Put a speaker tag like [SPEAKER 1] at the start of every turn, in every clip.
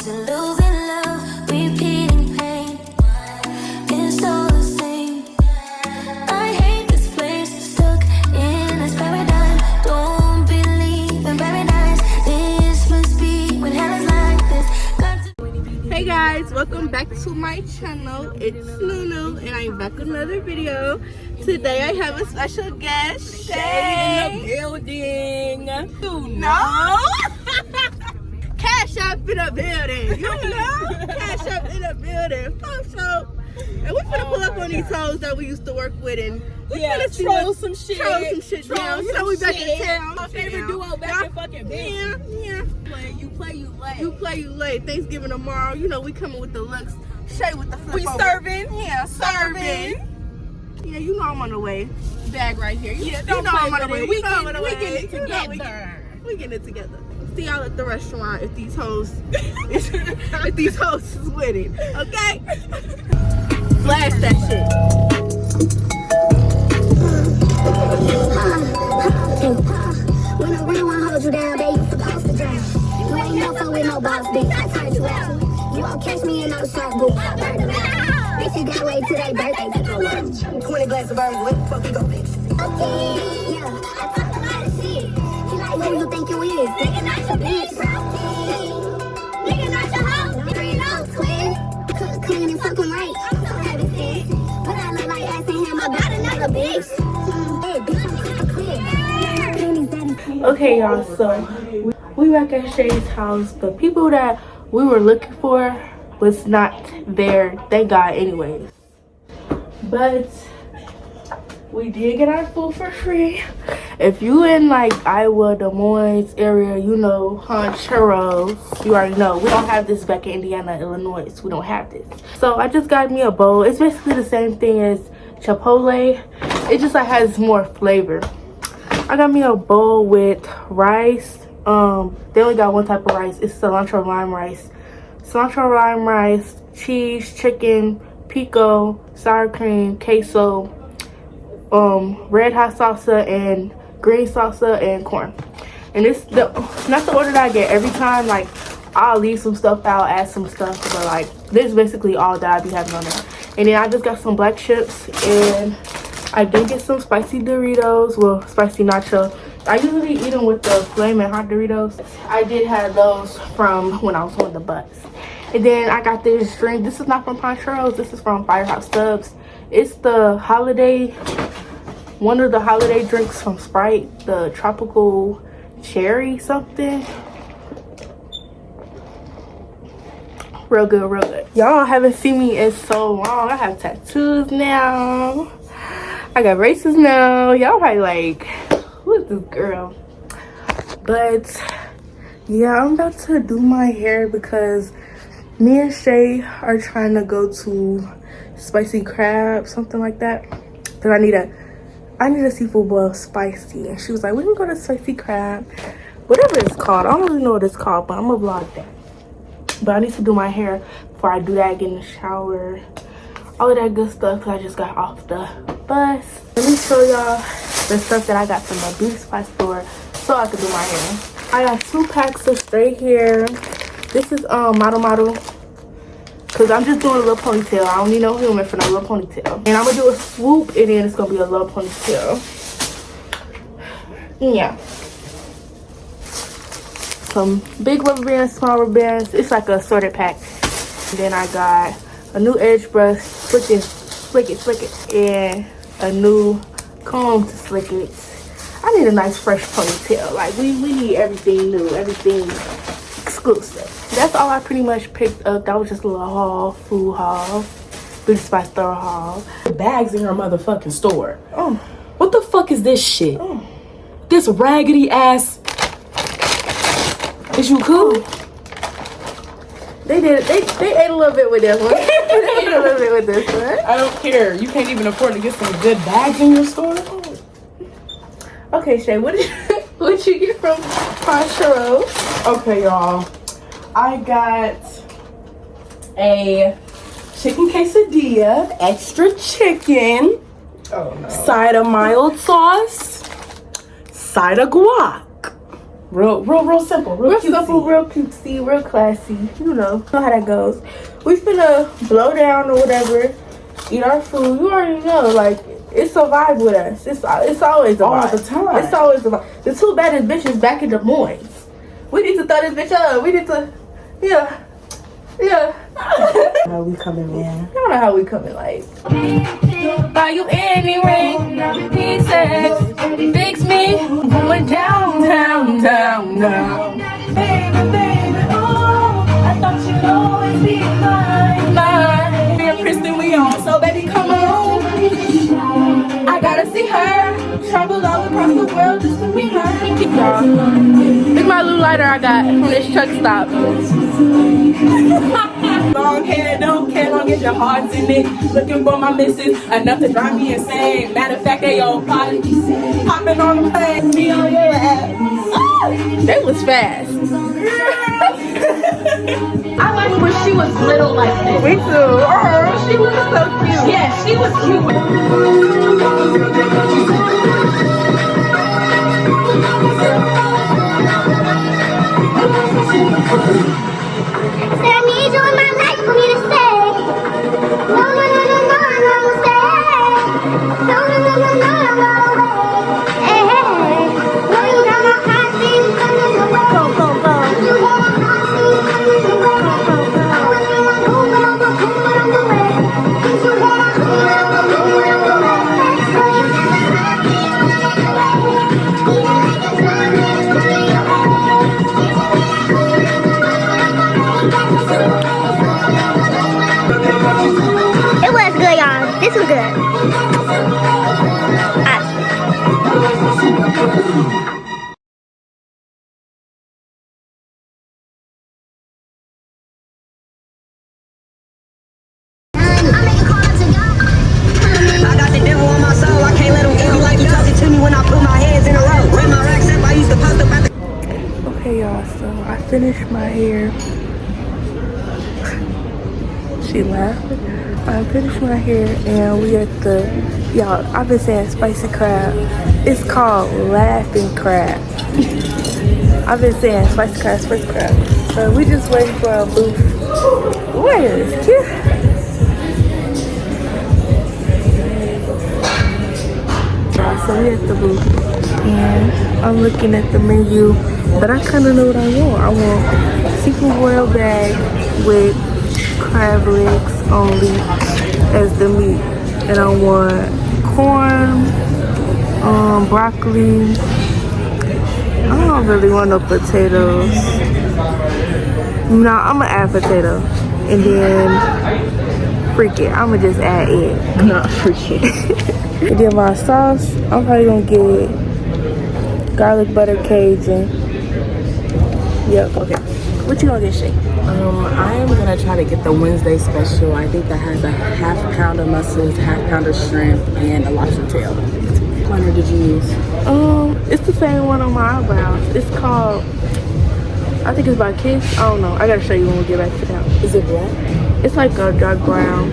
[SPEAKER 1] to losing love, repeating pain. It's all the same. I hate this place, stuck in this paradigm. Don't believe in paradise. This must be when hell is like this.
[SPEAKER 2] Hey guys, welcome back to my channel. It's Nunu and I'm back with another video. Today I have a special guest, Shay.
[SPEAKER 3] In the building.
[SPEAKER 2] No? Cash up in the building. You know? Cash up in the building. Oh, so. And we're gonna pull up on these hoes that we used to work with and
[SPEAKER 3] troll some shit.
[SPEAKER 2] Troll some shit down. You know we back in town.
[SPEAKER 3] My favorite duo back in fucking bitch.
[SPEAKER 2] Yeah.
[SPEAKER 3] You play, you lay.
[SPEAKER 2] You play, you late. Thanksgiving tomorrow. You know we coming with the looks. Shay with the flip
[SPEAKER 3] We
[SPEAKER 2] over.
[SPEAKER 3] serving.
[SPEAKER 2] Yeah, serving. Yeah, you know I'm on the way.
[SPEAKER 3] Bag right here.
[SPEAKER 2] Yeah,
[SPEAKER 3] Don't
[SPEAKER 2] you know I'm on the
[SPEAKER 3] play
[SPEAKER 2] way.
[SPEAKER 3] with it.
[SPEAKER 2] You know I'm on the way.
[SPEAKER 3] We get it
[SPEAKER 2] You know
[SPEAKER 3] together.
[SPEAKER 2] we getting it together. See y'all at the restaurant if these hoes if these hoes is with it. Okay? Flash that shit.
[SPEAKER 4] When I really want to hold you down, babe, you supposed to drown. You ain't no fun with no boss, bitch. I turned you out. You won't catch me in no shark boot. Bitch, you gotta wait till they birthday to go on. 20 glasses of bourbon, what the fuck you gon' fix? Okay, yeah, I talk a lot of shit. You like who you think you is? Nigga, not your bitch. Nigga, not your hoe. 3-0, twin. Cook clean and fuck 'em right. I'm so heavy, sis. But I look like asking him about another bitch. Hey, bitch, I'm crystal clear.
[SPEAKER 2] Okay, y'all, so we back at Shay's house. The people that we were looking for was not there, thank God, anyways. But we did get our food for free. If you in like Iowa, Des Moines area, you know, churros, you already know. We don't have this back in Indiana, Illinois. We don't have this. So I just got me a bowl. It's basically the same thing as Chipotle. It just like has more flavor. I got me a bowl with rice. They only got one type of rice. It's cilantro lime rice. Cilantro lime rice, cheese, chicken, pico, sour cream, queso, red hot salsa, and green salsa, and corn. And it's not the order that I get every time. Like, I'll leave some stuff out, add some stuff, but like this is basically all that I be having on there. And then I just got some black chips, and I did get some spicy Doritos, well, spicy nacho. I usually eat them with the flaming hot Doritos. I did have those from when I was on the bus. And then I got this drink. This is not from Poncheros. This is from Firehouse Subs. It's the holiday, one of the holiday drinks from Sprite, the tropical cherry something. Real good, real good. Y'all haven't seen me in so long. I have tattoos now. I got braces now. Y'all probably like, who is this girl? But yeah, I'm about to do my hair because me and Shay are trying to go to Spicy Crab, something like that. Cause I need a seafood boil spicy. And she was like, we can go to Spicy Crab, whatever it's called. I don't really know what it's called, but I'm gonna vlog that. But I need to do my hair before I do that, get in the shower, all of that good stuff, because I just got off the bus. Let me show y'all the stuff that I got from the beauty supply store so I could do my hair. I got 2 packs of straight hair. This is model, because I'm just doing a little ponytail. I don't need no human for no little ponytail. And I'm gonna do a swoop, and then it's gonna be a little ponytail. Yeah. Some big rubber bands, small rubber bands. It's like a assorted pack. And then I got a new edge brush, flick it, and a new comb to slick it. I need a nice fresh ponytail. Like we need everything new, everything exclusive. That's all I pretty much picked up. That was just a little haul, food haul, beauty supply store haul.
[SPEAKER 3] Bags in your motherfucking store.
[SPEAKER 2] Oh,
[SPEAKER 3] What the fuck is this shit?
[SPEAKER 2] oh.
[SPEAKER 3] This raggedy ass. Is you cool?
[SPEAKER 2] They did. They ate a little bit with this one. They ate a little bit with this one.
[SPEAKER 3] I don't care. You can't even afford to get some good bags in your store.
[SPEAKER 2] Okay, Shay, what did you get from Poncheros?
[SPEAKER 3] Okay, y'all. I got a chicken quesadilla, extra chicken,
[SPEAKER 2] Oh no.
[SPEAKER 3] side of mild sauce, side of guac. Real simple.
[SPEAKER 2] Real
[SPEAKER 3] Cutesy.
[SPEAKER 2] simple, real cutesy, real classy. You know how that goes. We finna blow down or whatever, eat our food. You already know, like, it's a vibe with us. It's always a vibe.
[SPEAKER 3] All the time.
[SPEAKER 2] It's always a vibe. The two baddest bitches back in Des Moines. We need to throw this bitch up. We need to, yeah.
[SPEAKER 3] How we coming, man?
[SPEAKER 2] I don't know how we coming, like. Buy you any ring, pieces, fix me, going down. Baby, oh, I thought you'd always be mine.
[SPEAKER 3] Me and Kristen, we on. So, baby, come on.
[SPEAKER 2] I gotta see her, travel all across the world just to meet her. Y'all, this is my little lighter I got from this truck stop.
[SPEAKER 3] Long hair, don't care, long as your heart's in it. Looking for my missus, enough to drive me insane. Matter of fact, they all party. Popping on the plane, me on your ass.
[SPEAKER 2] They was fast.
[SPEAKER 3] I like when she was little like this.
[SPEAKER 2] Me too. Oh, she was so cute.
[SPEAKER 3] Yeah, she was cute.
[SPEAKER 4] Said I need you in my life for me to stay. No, stay. No, hey, no, you got my heart beating under the way. Go. You got my heart beating under the way. It was good, y'all. This was good.
[SPEAKER 5] I got the devil on my soul. I can't let him feel like he talking to me when I put my hands in a row. When my racks up, I used to post up at the.
[SPEAKER 2] Okay, y'all, so I finished my hair. She laughed. I finished my hair and we at the, y'all, I've been saying spicy crab. It's called laughing crab. I've been saying spicy crab. So we just waiting for a booth. Where is it? So we at the booth and I'm looking at the menu, but I kind of know what I want. I want seafood boiled bag with crab legs only as the meat, and I want corn, broccoli. I don't really want no potatoes. No, I'm gonna add potato, and then freak it, I'm gonna just add egg.
[SPEAKER 3] Not freak it.
[SPEAKER 2] And then my sauce, I'm probably gonna get garlic butter Cajun. Yep.
[SPEAKER 3] Okay.
[SPEAKER 2] What you gonna get, Shay?
[SPEAKER 3] I am gonna try to get the Wednesday special. I think that has a half pound of mussels, half pound of shrimp, and a lobster tail. What liner did you use?
[SPEAKER 2] It's the same one on my eyebrows. It's called, I think it's by Kiss. I don't know. I gotta show you when we get back to town.
[SPEAKER 3] Is it black?
[SPEAKER 2] It's like a dark brown.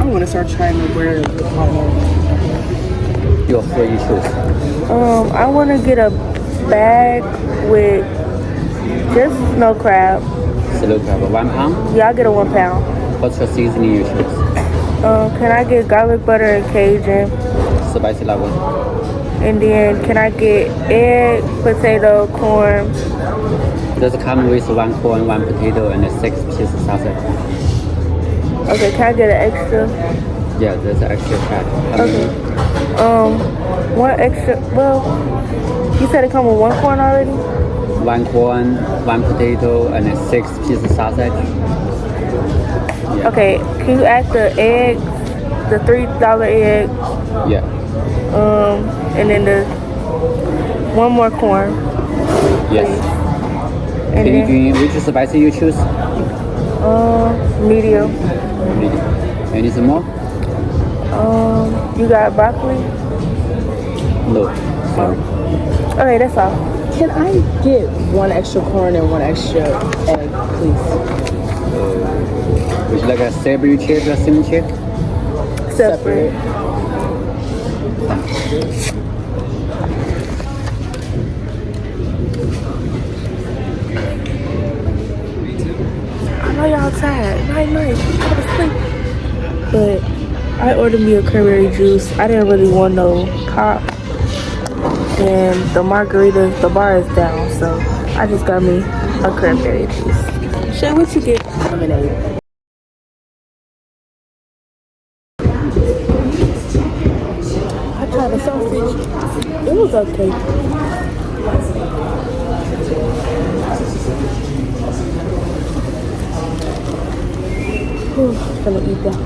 [SPEAKER 3] I want to start trying to wear the color.
[SPEAKER 5] Your free you choose.
[SPEAKER 2] I want to get a bag with just snow crab.
[SPEAKER 5] So look, have a 1 pound.
[SPEAKER 2] Yeah, I'll get a 1 pound.
[SPEAKER 5] What's your seasoning you choose?
[SPEAKER 2] Can I get garlic butter and Cajun?
[SPEAKER 5] Spicy level.
[SPEAKER 2] And then can I get egg, potato, corn?
[SPEAKER 5] Does it come with 1 corn, 1 potato, and 6 pieces of sausage?
[SPEAKER 2] Okay, can I get an extra?
[SPEAKER 5] Yeah, there's an extra pack.
[SPEAKER 2] Okay. One extra, well, you said it come with 1 corn already?
[SPEAKER 5] 1 corn, 1 potato, and 6 pieces of sausage. Yeah.
[SPEAKER 2] Okay, can you add the eggs, the $3 egg,
[SPEAKER 5] Yeah.
[SPEAKER 2] and then the 1 more corn?
[SPEAKER 5] Yes.
[SPEAKER 2] And
[SPEAKER 5] Can you
[SPEAKER 2] then,
[SPEAKER 5] drink which spicy you choose?
[SPEAKER 2] medium.
[SPEAKER 5] Medium. Any some more?
[SPEAKER 2] You got broccoli?
[SPEAKER 5] No. Sorry.
[SPEAKER 2] Okay, that's all.
[SPEAKER 3] Can I get 1 extra corn and 1 extra egg, please?
[SPEAKER 5] Would you like a savory chip or cinnamon chip?
[SPEAKER 2] Separate. know y'all tired. Night. Go to sleep. But I ordered me a cranberry juice. I didn't really want no pop. And the margarita, the bar is down. So I just got me a cranberry juice. Shay, what you get?
[SPEAKER 3] Lemonade.
[SPEAKER 2] I tried the sausage. It was okay. I'm gonna eat that.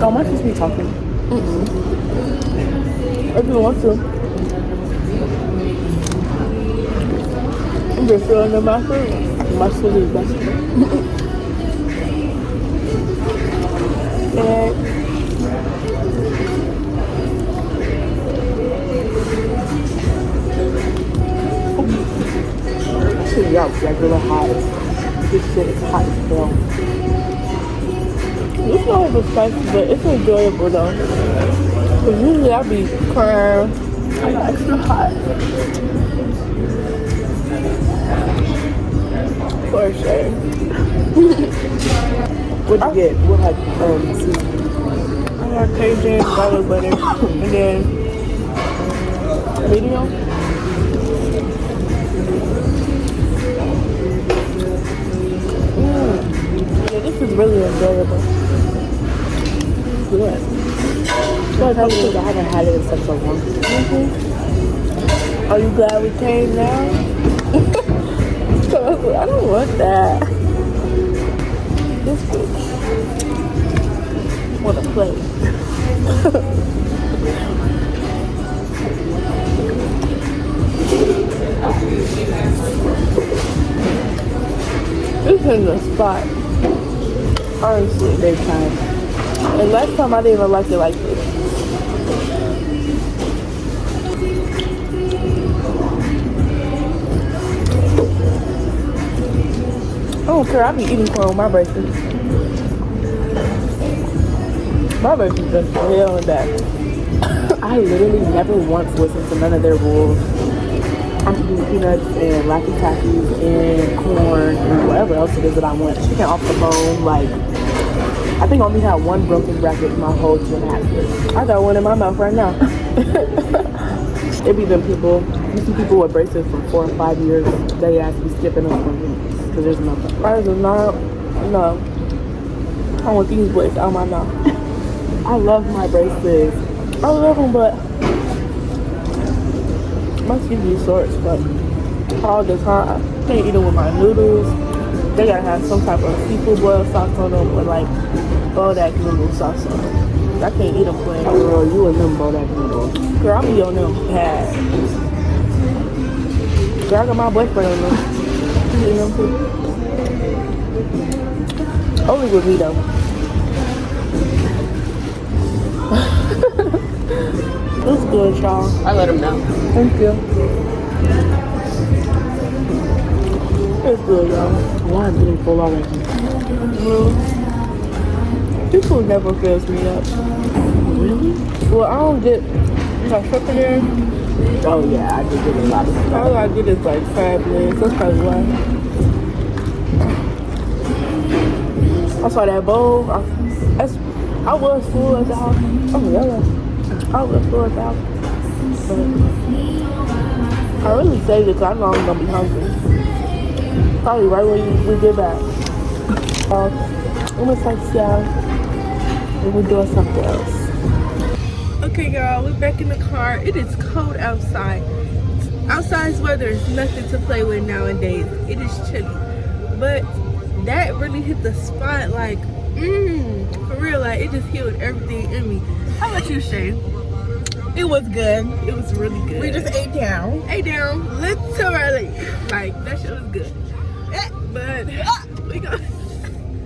[SPEAKER 3] Oh, my supposed to be talking.
[SPEAKER 2] If you want to. I'm just feeling in my food. My food is best. And
[SPEAKER 3] Yeah, it's like really hot. This shit is hot as hell.
[SPEAKER 2] it's not over spicy, but it's enjoyable though. Cause usually I be crying. I got extra hot. For sure.
[SPEAKER 3] What'd you get? What had seasoning?
[SPEAKER 2] I got Cajun, garlic butter, and then medium. Yeah, this is really enjoyable.
[SPEAKER 3] Good. Well, because I haven't had it in such a long time.
[SPEAKER 2] Are you glad we came now? I don't want that. This bitch want to play. This is the spot. Honestly,
[SPEAKER 3] Daytime.
[SPEAKER 2] and last time I didn't even like it like this. I don't care. I be eating corn on my braces. My braces just hell and back.
[SPEAKER 3] I literally never once listened to none of their rules. I'm eating peanuts and Laffy Taffies and corn and whatever else it is that I want. Chicken off the bone. Like, I think I only had one broken bracket in my whole 2.5 years.
[SPEAKER 2] I got one in my mouth right now.
[SPEAKER 3] It be them people. You see people with braces for 4 or 5 years. They ask me skipping them for me because there's nothing.
[SPEAKER 2] I do not. No. I want these boys out my mouth.
[SPEAKER 3] I love my braces.
[SPEAKER 2] I love them, but my skin be sore as fuck all the time. I can't eat them with my noodles. They gotta have some type of seafood boil sauce on them or like Bodak noodle sauce on them. I can't eat them plain.
[SPEAKER 3] Girl, you and them Bodak noodles.
[SPEAKER 2] Girl, I be on them bad. Girl, I got my boyfriend on them. He eat them too. Only with me though. It's good, y'all.
[SPEAKER 3] I let him know.
[SPEAKER 2] Thank you. It's good, y'all.
[SPEAKER 3] Why I'm getting full already?
[SPEAKER 2] This food never fills me up.
[SPEAKER 3] Really?
[SPEAKER 2] Well, I don't get like sugar there.
[SPEAKER 3] Oh yeah, I did get a lot of stuff.
[SPEAKER 2] All I get is like 5 legs. That's probably why. I saw that bowl. I was full at the house. Oh yeah. I was full at the house. But I really saved it because I know I'm gonna be hungry. Probably right when we get back. I'm gonna text y'all and we're doing something else. Okay, y'all, we're back in the car. It is cold outside. Outside's weather is nothing to play with nowadays. It is chilly, but that really hit the spot. Like, for real, like it just healed everything in me. How about you, Shay? It was good. It was really good.
[SPEAKER 3] We just ate down.
[SPEAKER 2] Literally. Like, that shit was good. But we gon'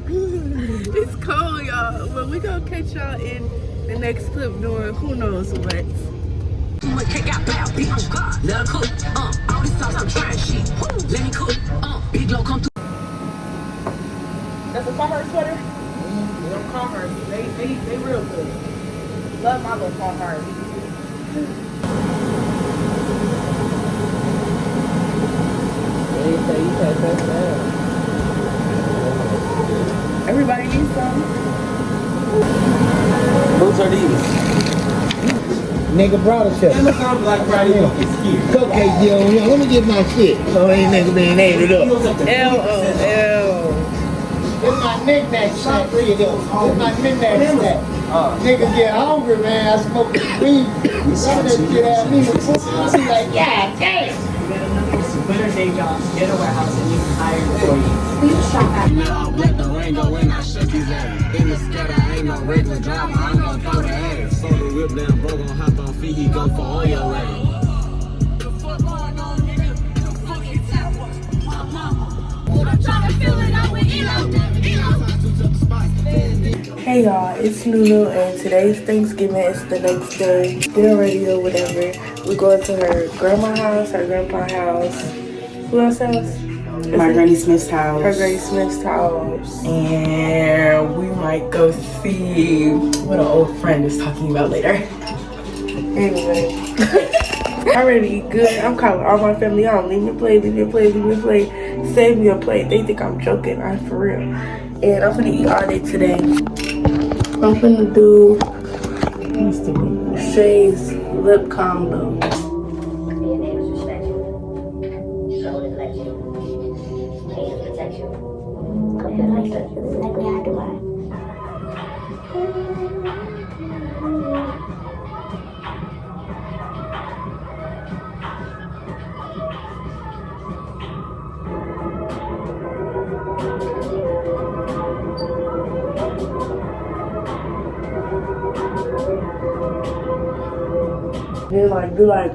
[SPEAKER 2] it's cold, y'all. But we gonna catch y'all in the next clip doing who knows what. That's a fire sweater?
[SPEAKER 3] They real good. Love my little small heart. Everybody needs some.
[SPEAKER 6] Those are these.
[SPEAKER 7] Nigga brought a shit.
[SPEAKER 6] Black Friday
[SPEAKER 7] Cupcake deal. Let me get my shit. So ain't nigga being ate it up.
[SPEAKER 3] LOL.
[SPEAKER 7] It's my knick-knack snack. It's my knick-knack snack. Niggas get hungry, man. I smoke the weed. Some of that shit out me. The pussy like, yeah, damn.
[SPEAKER 5] It's a better day job. Get a warehouse and you can hire employees.
[SPEAKER 7] Let the rain go in, I shook his ass. In the scatter, ain't no regular driver, I'm gon' throw the ass. So the whip down, bro gon' hop on feet, he go for all your ass.
[SPEAKER 2] Hey y'all, it's Nunu and today's Thanksgiving. It's the next day. Getting ready or whatever. We're going to her grandma's house, her grandpa's house. Who else's house?
[SPEAKER 3] My Granny Smith's house.
[SPEAKER 2] Her Granny Smith's house.
[SPEAKER 3] And we might go see what an old friend is talking about later.
[SPEAKER 2] Anyway. I'm ready to eat good. I'm calling all my family on. Leave me a plate, leave me a plate, leave me a plate. Save me a plate. They think I'm joking. I'm for real. And I'm gonna eat all day today. I'm gonna do Shay's lip combo.
[SPEAKER 4] Your neighbors respect you. So they let you. Haters protect you. Hope you like that. This is exactly how I do mine.
[SPEAKER 2] Then like do like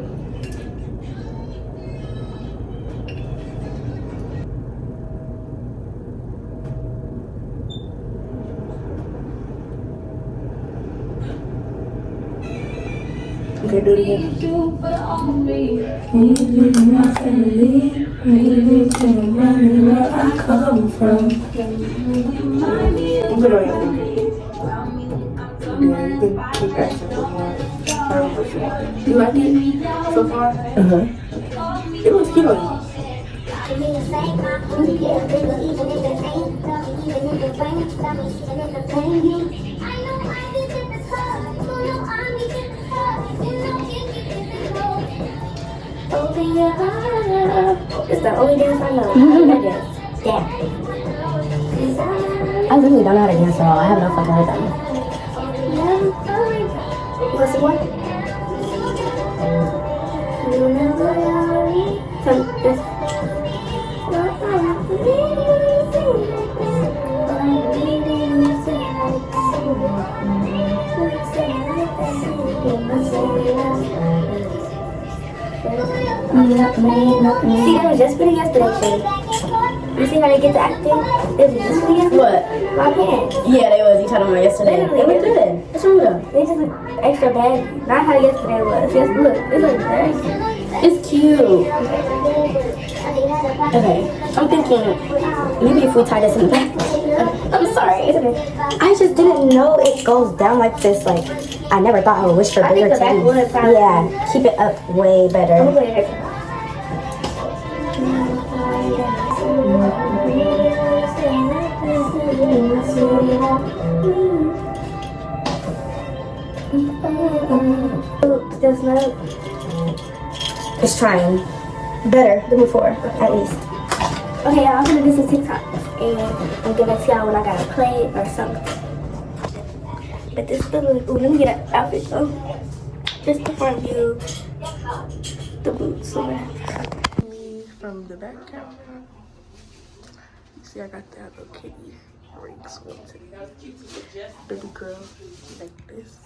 [SPEAKER 2] okay, do it again. Where I come from. I'm gonna yeah, you can keep asking for more. You like it so far? It looks cute on you.
[SPEAKER 4] Open your heart. It's the only dance I know. How do that dance? Damn. I literally don't know how to dance at all. I have no fucking rhythm. What's the one? See, that was just for yesterday, Shay. You see how they get to acting? It was just for yesterday.
[SPEAKER 8] What?
[SPEAKER 4] My pants.
[SPEAKER 8] Yeah, they was. You told them yesterday.
[SPEAKER 4] Literally,
[SPEAKER 8] They were good. What's wrong with them?
[SPEAKER 4] They just look extra bad. Not how yesterday was. Just look. It looks very cute.
[SPEAKER 8] It's cute. Okay. I'm thinking maybe if we tie this in the back. I'm sorry.
[SPEAKER 4] It's okay.
[SPEAKER 8] I just didn't know it goes down like this. Like, I never thought I would wish for
[SPEAKER 4] I
[SPEAKER 8] bigger
[SPEAKER 4] think the back would have
[SPEAKER 8] titties.
[SPEAKER 4] probably-
[SPEAKER 8] Yeah, keep it up way better.
[SPEAKER 4] I'm gonna put it here. Still smell?
[SPEAKER 8] It's trying. Better than before, at least.
[SPEAKER 4] Okay, y'all, I'm gonna do some TikTok and I'm gonna tell y'all when I gotta play or something. But this still really cool. Let me get an outfit though. Just the front view, the boots, or whatever.
[SPEAKER 2] Me from the back camera. You see, I got that little kitty rings going to baby girl like this.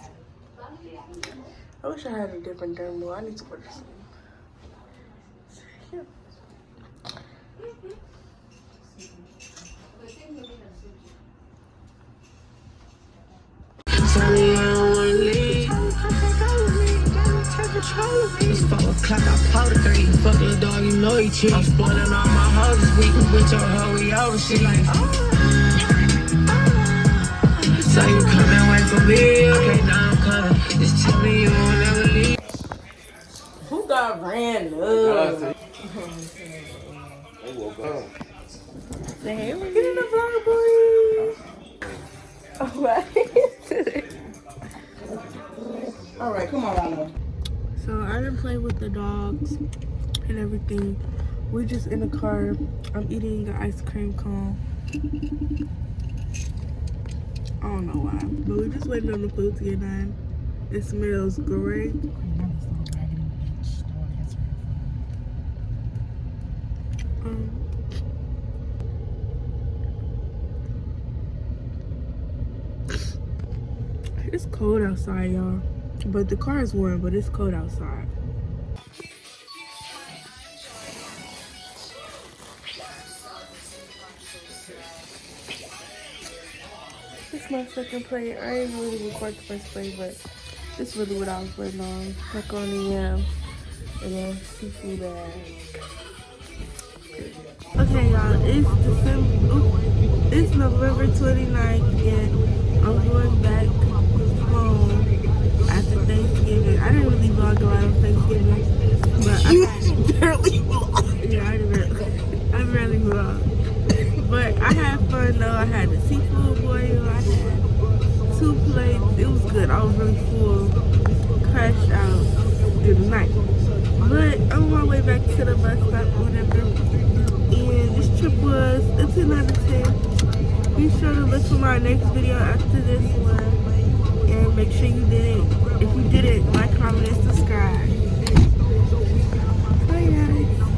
[SPEAKER 2] I wish I had a different dermal. I need to order some. Yeah.
[SPEAKER 9] It's 4 o'clock, I powder 3. Fuck little dog, you know he cheat. I'm spoiling all my hoes this week. With your hoe, we overseas. So you coming when for me. Okay, now I'm coming. Just tell me you won't never leave.
[SPEAKER 3] Who got ran up?
[SPEAKER 2] Say, hey, we're getting a vlog, boys. Alright.
[SPEAKER 3] Alright, come on, Rhino.
[SPEAKER 2] So I didn't play with the dogs and everything. We're just in the car. I'm eating the ice cream cone. I don't know why, but we're just waiting on the food to get done. It smells great. It's cold outside, y'all. But the car is warm, but it's cold outside. This is my second plate. I didn't really record the first plate, but this is really what I was waiting on. Macaroni and then seafood bag. Okay, y'all, it's November 29th, and I'm going back home after Thanksgiving. I didn't really vlog a lot on Thanksgiving, but I barely vlog. Yeah, I barely vlog. But I had fun though. I had the seafood boil. I had 2 plates. It was good. I was really full, crashed out through the night. But I'm on my way back to the bus stop or whatever. And this trip was a 10 out of 10. Be sure to look for my next video after this one. And make sure you did it. If you did it, like, comment, and subscribe. Bye guys.